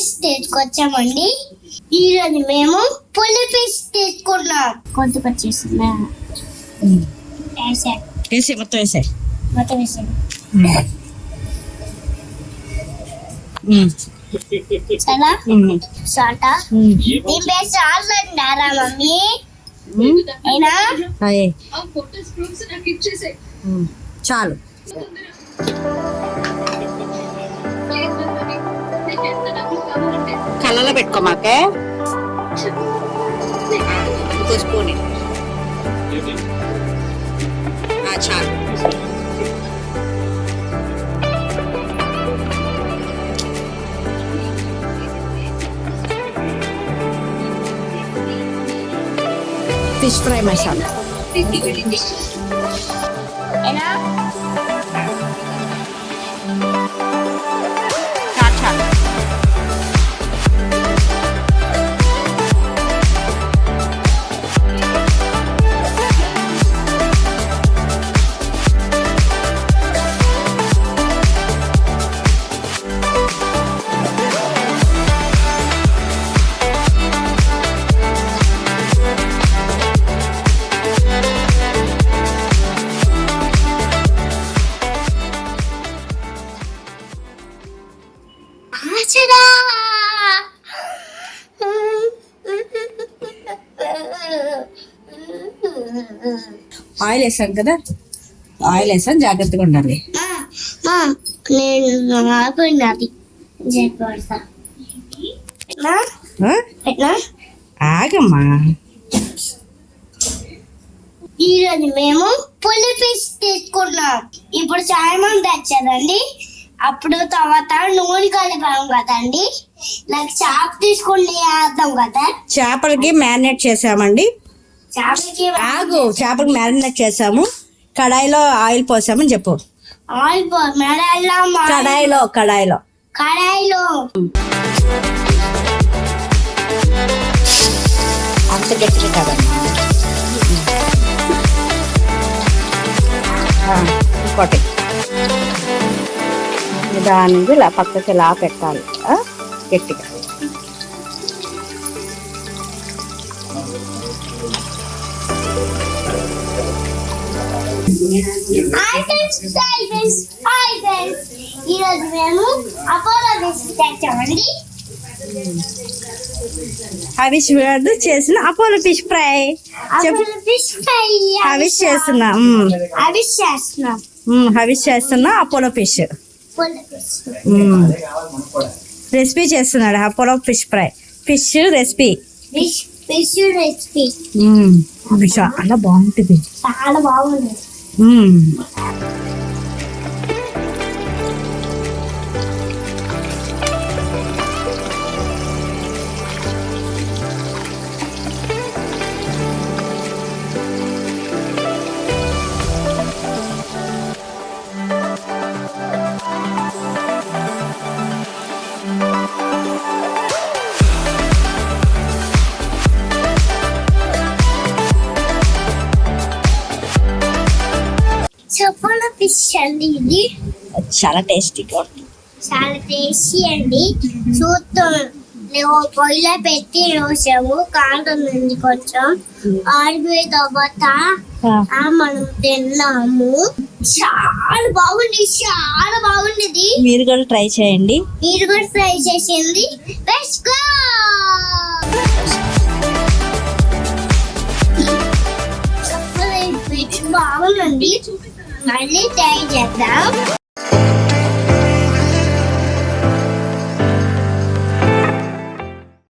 Fish తీసుకొచ్చామండి. ఈరోజు మేము పులి ఫిష్ తీసుకున్నాం. కొంచెం వచ్చేసిందా వేసే మొత్తం వేసే మొత్తం వేసాను. చాలా సాల్టా దీని చాలండారా మమ్మీ అయినా చాలు. కళ్ళలో పెట్టుకోమాకే ఇంకో స్పూన్ చాలు. ఫిష్ ఫ్రై మసాలా ఆయిల్ వేసాం కదా, ఆయిల్ వేసాం, జాగ్రత్తగా ఉండాలి. నేను ఆగమ్మా. ఈరోజు మేము పులి ఫిష్ తీసుకున్నాం. ఇప్పుడు చాయమని తెచ్చారండి. అప్పుడు తర్వాత నూనె కలిపాం కదండి. నాకు చేప తీసుకుని వేద్దాం కదా. చేపలకి మ్యారినేట్ చేసామండి. చేపలకి మ్యారినేట్ చేసాము. కడాయిలో ఆయిల్ పోసామని చెప్పు. ఆయిల్ కడాయిలో కడాయిలో కడాయిలో అంత గట్టిగా కాదమ్మా. ఇంకోటి నిదానంగా ఇలా పక్కకి ఇలా పెట్టాలి గట్టిగా. ఈరోజు మేము అపోలో ఫిష్ తెచ్చామండి. హవిష్ చేసిన అపోలో ఫిష్ ఫ్రై. హవిష్ చేస్తున్నా హవిష్ చేస్తున్నా అపోలో ఫిష్ రెసిపీ చేస్తున్నాడు. Apollo fish fry fish recipe. చాలా బాగుంటుంది. చాలా బాగుంది. అపోలో ఫిష్ అండి. ఇది చాలా టేస్టీగా చాలా టేస్టీ అండి. చూస్తాం పొయ్యిలో పెట్టి రోజాము కాంటుంది. కొంచెం ఆరిపోయిన తర్వాత మనం తిన్నాము. చాలా బాగుంది. చాలా బాగుంది. మీరు కూడా ట్రై చేయండి. మీరు కూడా ట్రై చేసేయండి. బాగుందండి. మళ్ళీ ట్రై చేద్దాం.